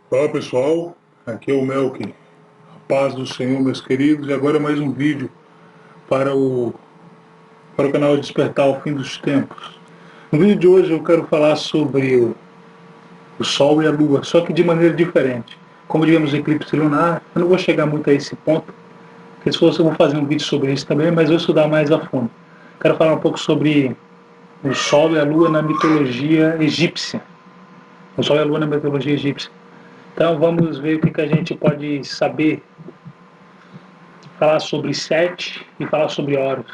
Fala pessoal, aqui é o Melk, a paz do Senhor meus queridos, e agora mais um vídeo para o canal Despertar ao Fim dos Tempos. No vídeo de hoje eu quero falar sobre o Sol e a Lua, só que de maneira diferente. Como tivemos eclipse lunar, eu não vou chegar muito a esse ponto, porque se fosse eu vou fazer um vídeo sobre isso também, mas eu vou estudar mais a fundo. Quero falar um pouco sobre o Sol e a Lua na mitologia egípcia. O Sol e a Lua na mitologia egípcia. Então vamos ver o que a gente pode saber, falar sobre Sete e falar sobre Horus,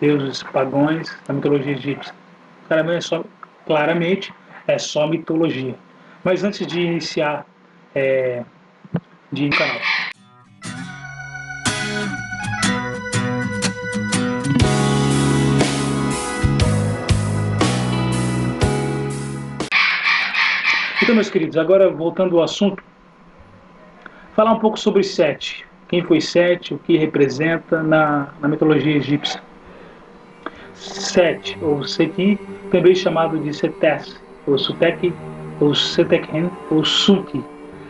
deuses pagãos da mitologia egípcia. Claramente é só mitologia. Mas antes de iniciar de canal. Então, meus queridos, agora voltando ao assunto, falar um pouco sobre Sete. Quem foi Sete, o que representa na mitologia egípcia. Sete, ou Seti, também chamado de Setes, ou Sutek, ou Setekhen, ou Suti.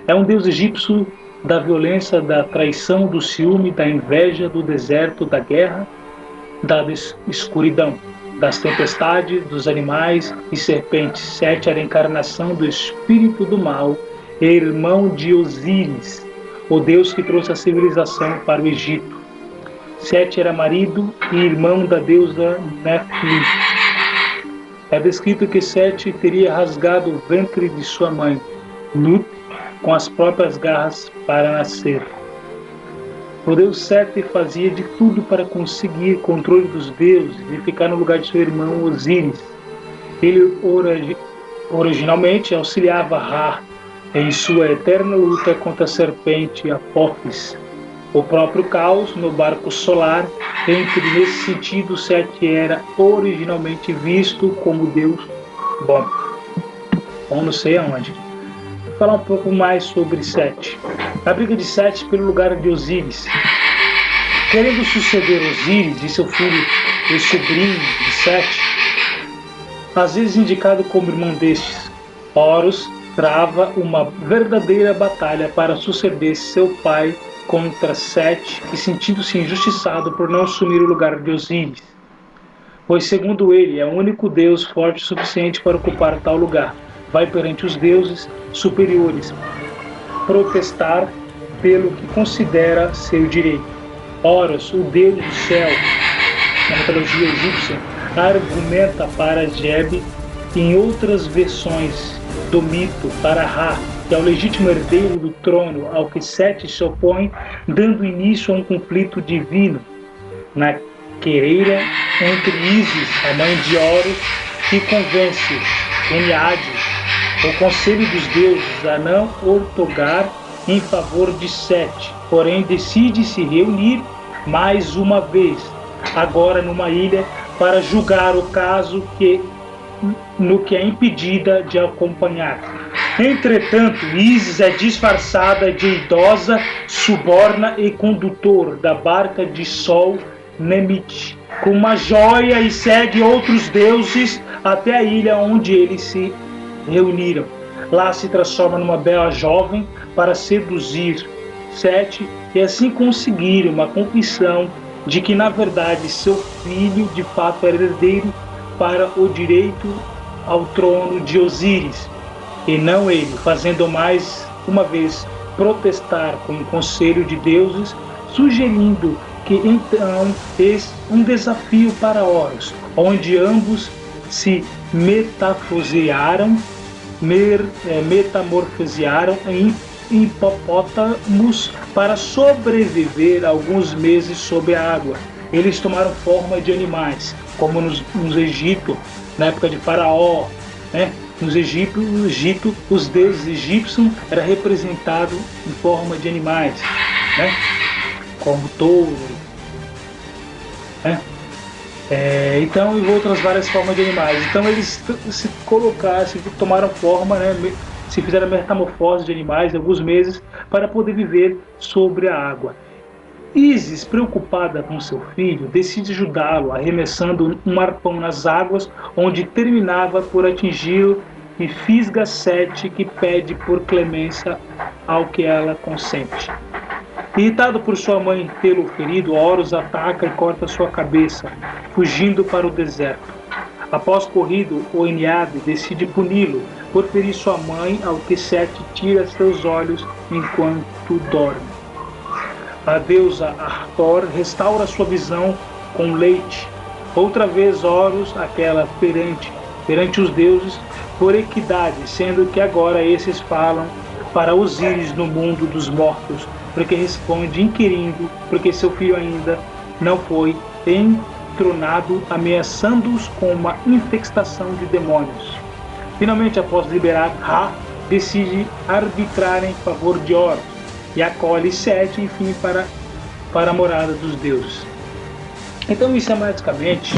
É um deus egípcio da violência, da traição, do ciúme, da inveja, do deserto, da guerra, da escuridão, das tempestades, dos animais e serpentes. Sete era a encarnação do espírito do mal e irmão de Osíris, o deus que trouxe a civilização para o Egito. Sete era marido e irmão da deusa Nephili. É descrito que Sete teria rasgado o ventre de sua mãe, Nut, com as próprias garras para nascer. O deus Sete fazia de tudo para conseguir controle dos deuses e ficar no lugar de seu irmão Osíris. Ele originalmente auxiliava Ra em sua eterna luta contra a serpente Apófis. O próprio caos no barco solar, em que nesse sentido Sete era originalmente visto como Deus bom. Bom, não sei aonde. Vou falar um pouco mais sobre Sete. A briga de Sete pelo lugar de Osíris. Querendo suceder Osíris e seu filho e sobrinho de Sete, às vezes indicado como irmão destes, Horus trava uma verdadeira batalha para suceder seu pai contra Sete e sentindo-se injustiçado por não assumir o lugar de Osíris, pois segundo ele é o único deus forte o suficiente para ocupar tal lugar. Vai perante os deuses superiores protestar pelo que considera seu direito. Horus, o deus do céu, na mitologia egípcia, argumenta para Geb e em outras versões do mito para Ra, que é o legítimo herdeiro do trono ao que Sete se opõe, dando início a um conflito divino na quereira entre Ísis, a mãe de Horus, que convence Enkiadu, o conselho dos deuses, a não outorgar em favor de Sete, porém decide se reunir mais uma vez, agora numa ilha, para julgar o caso no que é impedida de acompanhar. Entretanto, Ísis é disfarçada de idosa, suborna e condutor da barca de Sol Nemit, com uma joia, e segue outros deuses até a ilha onde eles se reuniram. Lá se transforma numa bela jovem para seduzir Sete e assim conseguir uma confissão de que na verdade seu filho de fato era herdeiro para o direito ao trono de Osíris, e não ele, fazendo mais uma vez protestar com o conselho de deuses, sugerindo que então um desafio para Horus, onde ambos se metamorfosearam em hipopótamos para sobreviver alguns meses sob a água. Eles tomaram forma de animais, como nos Egito, na época de Faraó, né? No Egito, os deuses egípcios eram representados em forma de animais, né? Como touro, né? Então, e outras várias formas de animais. Então eles se tomaram forma, né? Se fizeram metamorfose de animais em alguns meses para poder viver sobre a água. Ísis, preocupada com seu filho, decide ajudá-lo, arremessando um arpão nas águas, onde terminava por atingi-lo e fisga Sete, que pede por clemência ao que ela consente. Irritado por sua mãe tê-lo ferido, Horus ataca e corta sua cabeça, fugindo para o deserto. Após corrido, o Eniade decide puni-lo por ferir sua mãe, ao que Sete tira seus olhos enquanto dorme. A deusa Hathor restaura sua visão com leite. Outra vez Horus, aquela perante os deuses, por equidade, sendo que agora esses falam para Osíris no mundo dos mortos, porque responde inquirindo, porque seu filho ainda não foi entronado, ameaçando-os com uma infestação de demônios. Finalmente, após liberar Ra, decide arbitrar em favor de Horus e acolhe Sete, enfim, para a morada dos deuses. Então isso é basicamente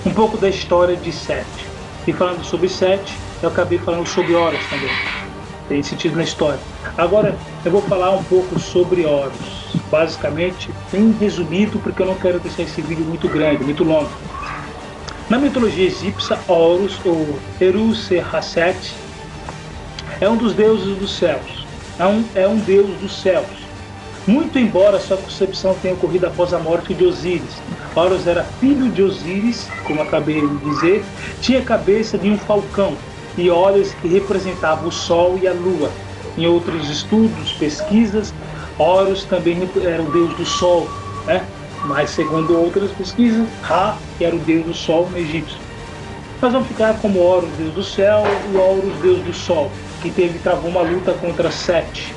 um pouco da história de Sete. E falando sobre Sete, eu acabei falando sobre Horus também. Tem sentido na história. Agora eu vou falar um pouco sobre Horus. Basicamente, bem resumido, porque eu não quero deixar esse vídeo muito grande, muito longo. Na mitologia egípcia, Horus, ou Eru-Serhasset, é um dos deuses dos céus. É um deus dos céus. Muito embora sua concepção tenha ocorrido após a morte de Osíris. Horus era filho de Osíris, como acabei de dizer, tinha a cabeça de um falcão e olhos que representavam o Sol e a Lua. Em outros estudos, pesquisas, Horus também era o deus do Sol, né? Mas segundo outras pesquisas, Ra era o deus do Sol no egípcio. Nós vamos ficar como Horus, deus do céu, e Horus, deus do Sol, que travou uma luta contra Sete.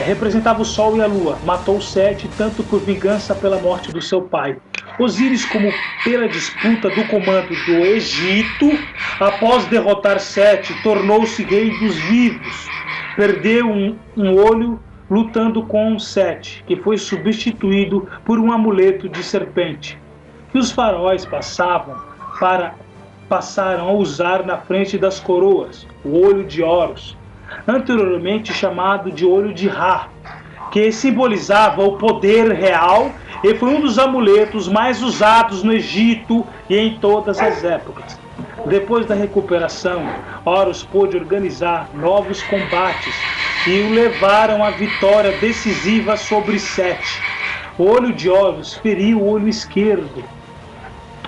Representava o Sol e a Lua. Matou Sete, tanto por vingança pela morte do seu pai. Osíris, como pela disputa do comando do Egito, após derrotar Sete, tornou-se rei dos vivos. Perdeu um olho lutando com Sete, que foi substituído por um amuleto de serpente, que os faraós passaram a usar na frente das coroas, o olho de Horus, anteriormente chamado de olho de Ra, que simbolizava o poder real e foi um dos amuletos mais usados no Egito e em todas as épocas. Depois da recuperação, Horus pôde organizar novos combates e o levaram à vitória decisiva sobre Sete. O olho de Horus feriu o olho esquerdo.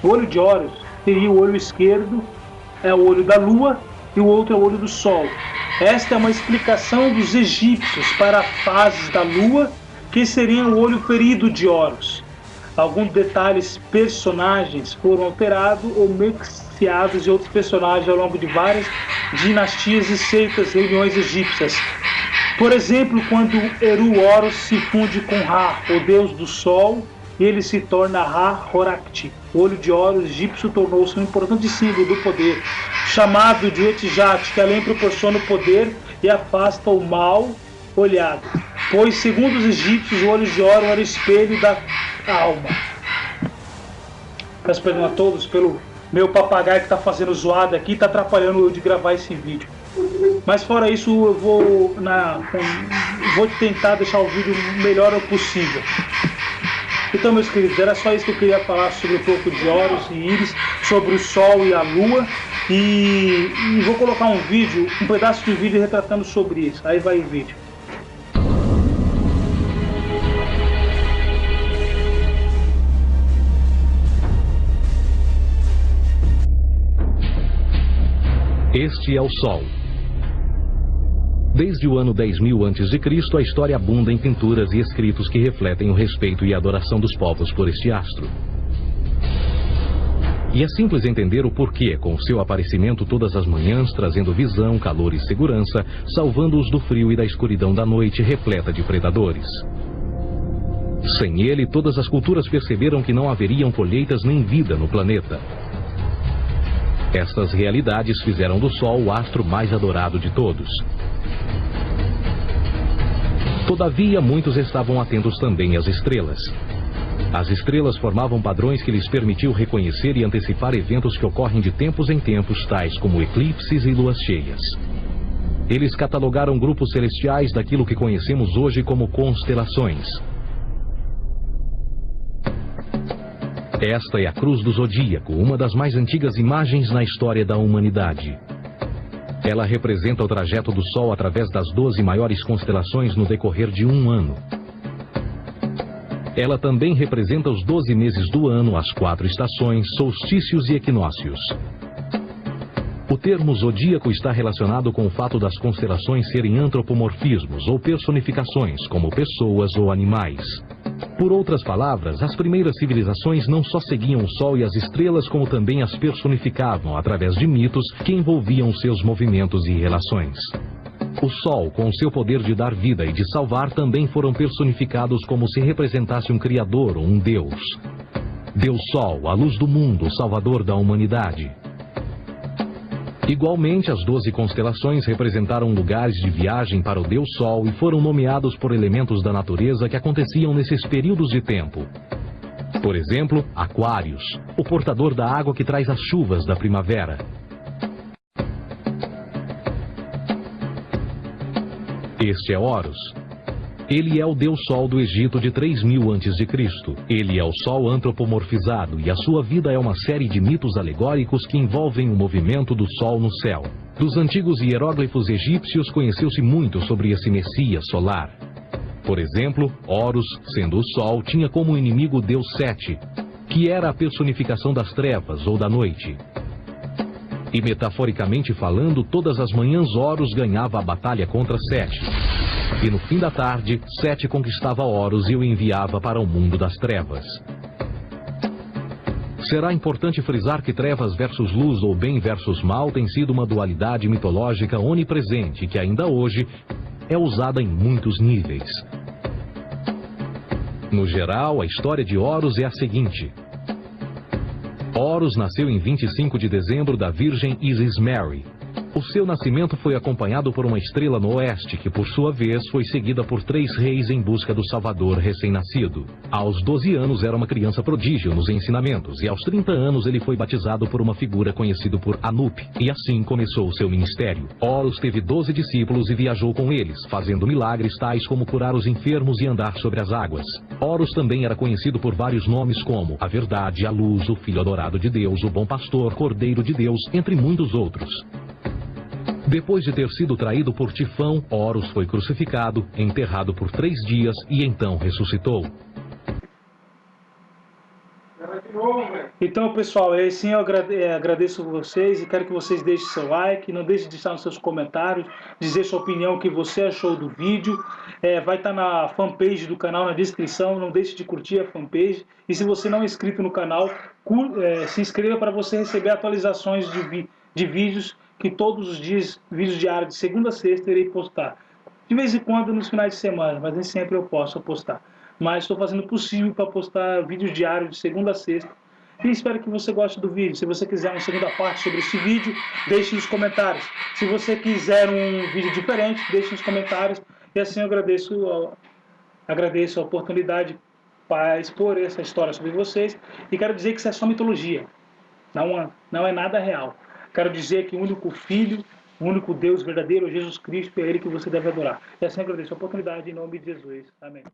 O olho de Horus feriu o olho esquerdo, é o olho da Lua, e o outro é o olho do Sol. Esta é uma explicação dos egípcios para fases da Lua, que seriam o olho ferido de Horus. Alguns detalhes personagens foram alterados ou mixados de outros personagens ao longo de várias dinastias e seitas reuniões egípcias. Por exemplo, quando Eru-Horus se funde com Ra, o deus do Sol, ele se torna Ra-Horakhti. O olho de Horus egípcio tornou-se um importante símbolo do poder, chamado de Etijat, que além proporciona o poder e afasta o mal olhado. Pois, segundo os egípcios, o olho de Horus era o espelho da alma. Peço perdão a todos pelo meu papagaio que está fazendo zoada aqui, está atrapalhando eu de gravar esse vídeo. Mas fora isso, eu vou tentar deixar o vídeo o melhor possível. Então, meus queridos, era só isso que eu queria falar sobre um pouco de Horus e Íris, sobre o Sol e a Lua. E vou colocar um pedaço de vídeo retratando sobre isso. Aí vai o vídeo. Este é o Sol. Desde o ano 10.000 a.C., a história abunda em pinturas e escritos que refletem o respeito e a adoração dos povos por este astro. E é simples entender o porquê, com seu aparecimento todas as manhãs, trazendo visão, calor e segurança, salvando-os do frio e da escuridão da noite repleta de predadores. Sem ele, todas as culturas perceberam que não haveriam colheitas nem vida no planeta. Estas realidades fizeram do Sol o astro mais adorado de todos. Todavia, muitos estavam atentos também às estrelas. As estrelas formavam padrões que lhes permitiam reconhecer e antecipar eventos que ocorrem de tempos em tempos, tais como eclipses e luas cheias. Eles catalogaram grupos celestiais daquilo que conhecemos hoje como constelações. Esta é a Cruz do Zodíaco, uma das mais antigas imagens na história da humanidade. Ela representa o trajeto do Sol através das 12 maiores constelações no decorrer de um ano. Ela também representa os 12 meses do ano, as 4 estações, solstícios e equinócios. O termo zodíaco está relacionado com o fato das constelações serem antropomorfismos ou personificações, como pessoas ou animais. Por outras palavras, as primeiras civilizações não só seguiam o Sol e as estrelas, como também as personificavam através de mitos que envolviam seus movimentos e relações. O Sol, com seu poder de dar vida e de salvar, também foram personificados como se representasse um criador ou um deus. Deus Sol, a luz do mundo, o salvador da humanidade. Igualmente, as 12 constelações representaram lugares de viagem para o Deus Sol e foram nomeados por elementos da natureza que aconteciam nesses períodos de tempo. Por exemplo, Aquários, o portador da água que traz as chuvas da primavera. Este é Horus. Ele é o Deus Sol do Egito de 3000 a.C. Ele é o Sol antropomorfizado e a sua vida é uma série de mitos alegóricos que envolvem o movimento do Sol no céu. Dos antigos hieróglifos egípcios conheceu-se muito sobre esse Messias solar. Por exemplo, Horus, sendo o Sol, tinha como inimigo o Deus Sete, que era a personificação das trevas ou da noite. E metaforicamente falando, todas as manhãs Horus ganhava a batalha contra Sete. E no fim da tarde, Sete conquistava Horus e o enviava para o mundo das trevas. Será importante frisar que trevas versus luz ou bem versus mal tem sido uma dualidade mitológica onipresente que ainda hoje é usada em muitos níveis. No geral, a história de Horus é a seguinte. Horus nasceu em 25 de dezembro da Virgem Isis Mary. O seu nascimento foi acompanhado por uma estrela no oeste, que por sua vez foi seguida por 3 reis em busca do Salvador recém-nascido. Aos 12 anos era uma criança prodígio nos ensinamentos, e aos 30 anos ele foi batizado por uma figura conhecida por Anup, e assim começou o seu ministério. Horus teve 12 discípulos e viajou com eles, fazendo milagres tais como curar os enfermos e andar sobre as águas. Horus também era conhecido por vários nomes como a Verdade, a Luz, o Filho Adorado de Deus, o Bom Pastor, Cordeiro de Deus, entre muitos outros. Depois de ter sido traído por Tifão, Horus foi crucificado, enterrado por 3 dias e então ressuscitou. Então, pessoal, assim eu agradeço vocês e quero que vocês deixem seu like, não deixe de deixar nos seus comentários, dizer sua opinião, o que você achou do vídeo. Vai estar na fanpage do canal, na descrição, não deixe de curtir a fanpage. E se você não é inscrito no canal, se inscreva para você receber atualizações de vídeos, que todos os dias, vídeos diários de segunda a sexta, irei postar. De vez em quando nos finais de semana, mas nem sempre eu posso postar. Mas estou fazendo o possível para postar vídeos diários de segunda a sexta. E espero que você goste do vídeo. Se você quiser uma segunda parte sobre esse vídeo, deixe nos comentários. Se você quiser um vídeo diferente, deixe nos comentários. E assim eu agradeço a oportunidade para expor essa história sobre vocês. E quero dizer que isso é só mitologia. Não é nada real. Quero dizer que o único Filho, o único Deus verdadeiro, Jesus Cristo, é Ele que você deve adorar. E assim eu agradeço a oportunidade em nome de Jesus. Amém.